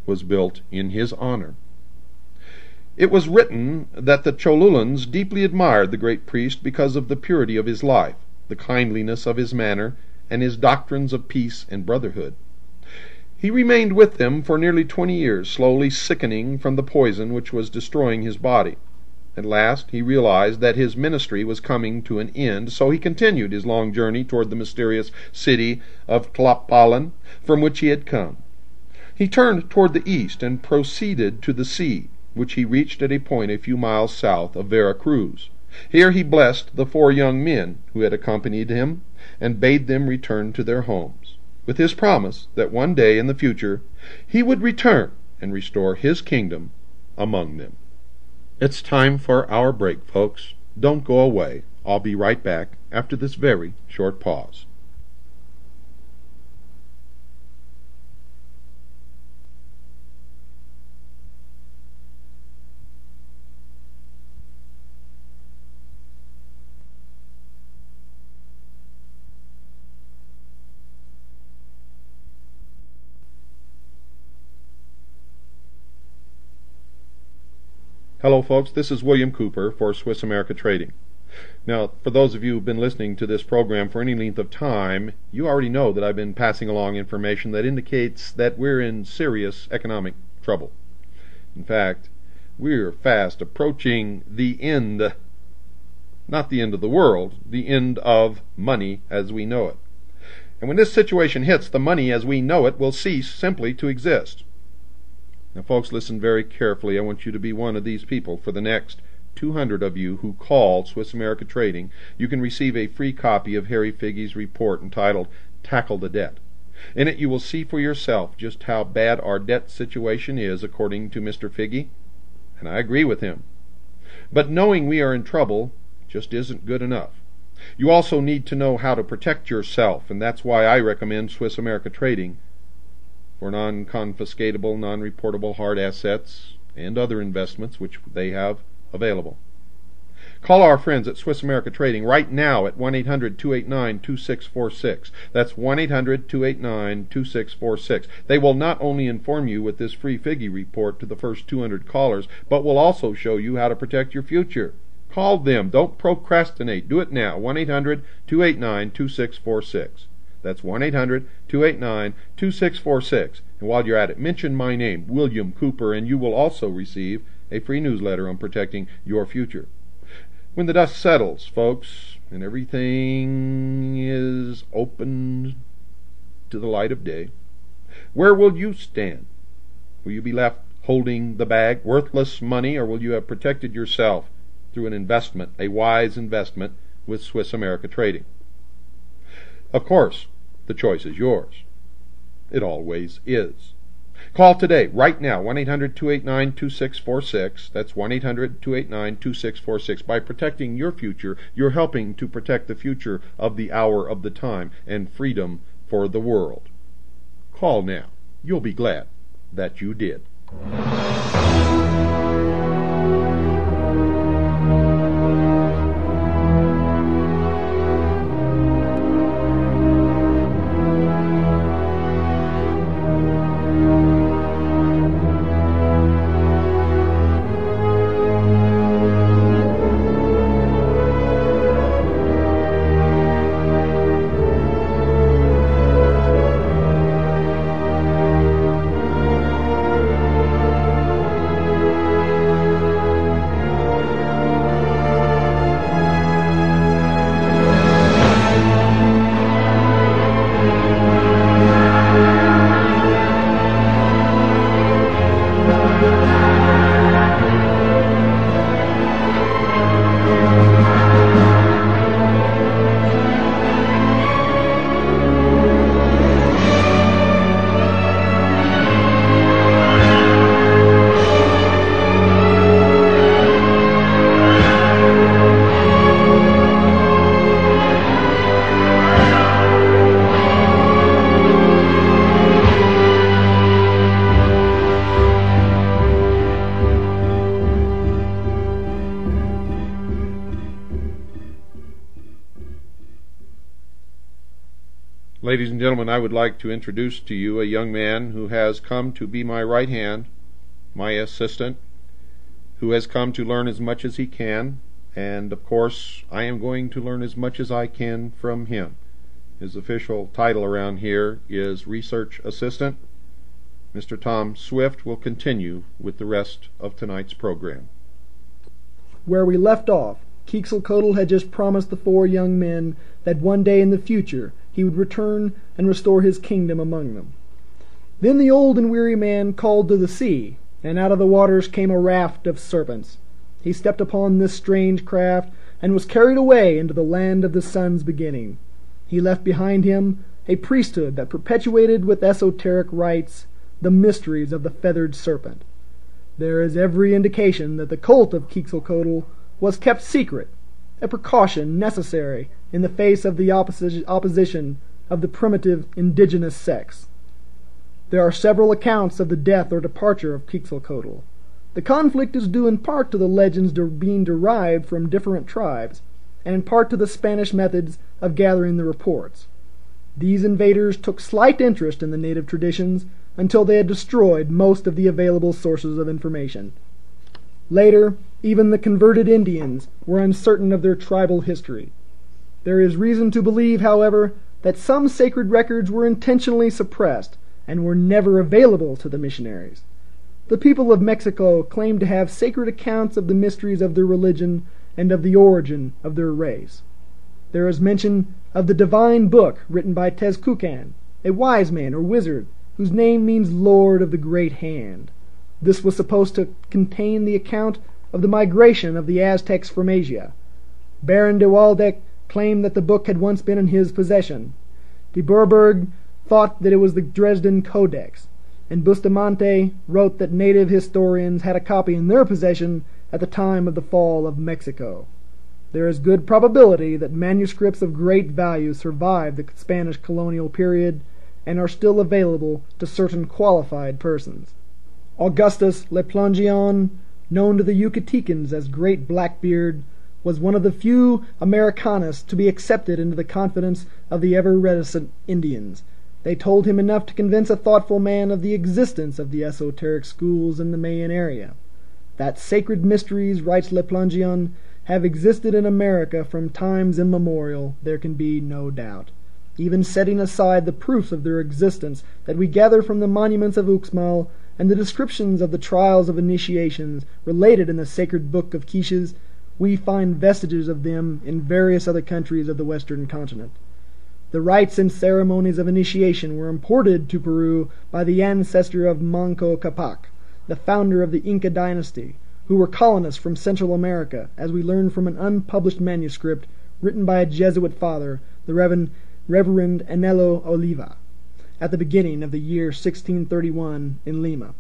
was built in his honor. It was written that the Cholulans deeply admired the great priest because of the purity of his life, the kindliness of his manner, and his doctrines of peace and brotherhood. He remained with them for nearly 20 years, slowly sickening from the poison which was destroying his body. At last he realized that his ministry was coming to an end, so he continued his long journey toward the mysterious city of Tlapalan, from which he had come. He turned toward the east and proceeded to the sea, which he reached at a point a few miles south of Vera Cruz. Here he blessed the 4 young men who had accompanied him, and bade them return to their homes, with his promise that one day in the future he would return and restore his kingdom among them. It's time for our break, folks. Don't go away. I'll be right back after this very short pause. Hello, folks. This is William Cooper for Swiss America Trading. Now, for those of you who've been listening to this program for any length of time, you already know that I've been passing along information that indicates that we're in serious economic trouble. In fact, we're fast approaching the end, not the end of the world, the end of money as we know it. And when this situation hits, the money as we know it will cease simply to exist. Now, folks, listen very carefully. I want you to be one of these people. For the next 200 of you who call Swiss America Trading, you can receive a free copy of Harry Figge's report entitled Tackle the Debt. In it you will see for yourself just how bad our debt situation is according to Mr. Figge, and I agree with him. But knowing we are in trouble just isn't good enough. You also need to know how to protect yourself, and that's why I recommend Swiss America Trading for non-confiscatable, non-reportable hard assets and other investments which they have available. Call our friends at Swiss America Trading right now at 1-800-289-2646. That's 1-800-289-2646. They will not only inform you with this free Figge report to the first 200 callers, but will also show you how to protect your future. Call them. Don't procrastinate. Do it now. 1-800-289-2646. That's 1-800-289-2646. And while you're at it, mention my name, William Cooper, and you will also receive a free newsletter on protecting your future. When the dust settles, folks, and everything is opened to the light of day, where will you stand? Will you be left holding the bag, worthless money, or will you have protected yourself through an investment, a wise investment with Swiss America Trading? Of course, the choice is yours. It always is. Call today, right now, 1-800-289-2646. That's 1-800-289-2646. By protecting your future, you're helping to protect the future of the hour of the time and freedom for the world. Call now. You'll be glad that you did. Ladies and gentlemen, I would like to introduce to you a young man who has come to be my right hand, my assistant, who has come to learn as much as he can, and of course I am going to learn as much as I can from him. His official title around here is Research Assistant. Mr. Tom Swift will continue with the rest of tonight's program. Where we left off, Quetzalcoatl had just promised the four young men that one day in the future he would return and restore his kingdom among them. Then the old and weary man called to the sea, and out of the waters came a raft of serpents. He stepped upon this strange craft and was carried away into the land of the sun's beginning. He left behind him a priesthood that perpetuated with esoteric rites the mysteries of the feathered serpent. There is every indication that the cult of Quetzalcoatl was kept secret, a precaution necessary in the face of the opposition of the primitive indigenous sects. There are several accounts of the death or departure of Quetzalcoatl. The conflict is due in part to the legends being derived from different tribes, and in part to the Spanish methods of gathering the reports. These invaders took slight interest in the native traditions until they had destroyed most of the available sources of information. Later, even the converted Indians were uncertain of their tribal history. There is reason to believe, however, that some sacred records were intentionally suppressed and were never available to the missionaries. The people of Mexico claimed to have sacred accounts of the mysteries of their religion and of the origin of their race. There is mention of the divine book written by Tezcucan, a wise man or wizard whose name means Lord of the Great Hand. This was supposed to contain the account of the migration of the Aztecs from Asia. Baron de Waldeck claimed that the book had once been in his possession. De Bourbourg thought that it was the Dresden Codex, and Bustamante wrote that native historians had a copy in their possession at the time of the fall of Mexico. There is good probability that manuscripts of great value survived the Spanish colonial period and are still available to certain qualified persons. Augustus Le Plongeon, known to the Yucatecans as Great Blackbeard, was one of the few Americanos to be accepted into the confidence of the ever-reticent Indians. They told him enough to convince a thoughtful man of the existence of the esoteric schools in the Mayan area. That sacred mysteries, writes Le Plongeon, have existed in America from times immemorial, there can be no doubt. Even setting aside the proofs of their existence that we gather from the monuments of Uxmal and the descriptions of the trials of initiations related in the sacred book of Quiches, we find vestiges of them in various other countries of the western continent. The rites and ceremonies of initiation were imported to Peru by the ancestor of Manco Capac, the founder of the Inca dynasty, who were colonists from Central America, as we learn from an unpublished manuscript written by a Jesuit father, the Reverend Anelo Oliva, at the beginning of the year 1631 in Lima,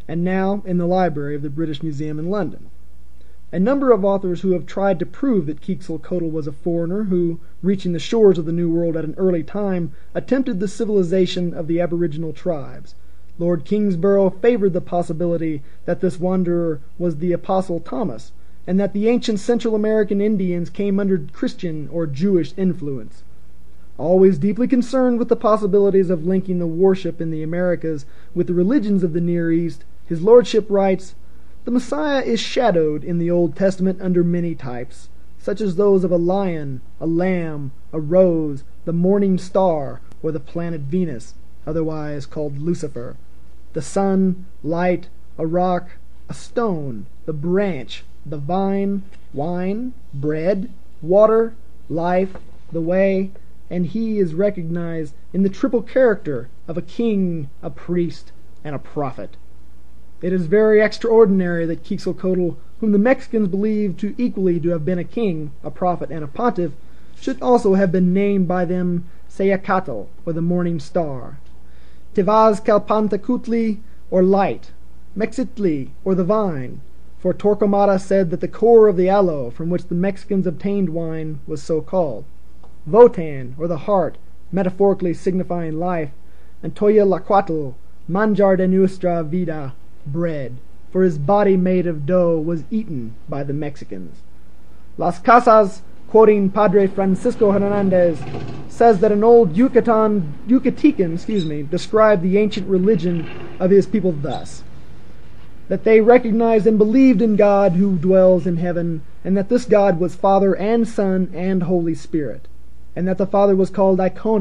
and now in the library of the British Museum in London. A number of authors who have tried to prove that Quetzalcoatl was a foreigner who, reaching the shores of the New World at an early time, attempted the civilization of the aboriginal tribes. Lord Kingsborough favored the possibility that this wanderer was the Apostle Thomas, and that the ancient Central American Indians came under Christian or Jewish influence. Always deeply concerned with the possibilities of linking the worship in the Americas with the religions of the Near East, his lordship writes, "The Messiah is shadowed in the Old Testament under many types, such as those of a lion, a lamb, a rose, the morning star, or the planet Venus, otherwise called LuciFer, the sun, light, a rock, a stone, the branch, the vine, wine, bread, water, life, the way, and he is recognized in the triple character of a king, a priest, and a prophet. It is very extraordinary that Quetzalcoatl, whom the Mexicans believe to equally to have been a king, a prophet, and a pontiff, should also have been named by them Sayacatl, or the morning star, Tevazcalpantecutli, or light, Mexitli, or the vine, for Torquemada said that the core of the aloe from which the Mexicans obtained wine was so called, Votan, or the heart, metaphorically signifying life, and Toyalaquatl, manjar de nuestra vida, bread, for his body made of dough was eaten by the Mexicans. Las Casas quoting Padre Francisco Hernandez, says that an old Yucatecan described the ancient religion of his people thus: that they recognized and believed in God who dwells in heaven, and that this God was Father and Son and Holy Spirit, and that the Father was called Icon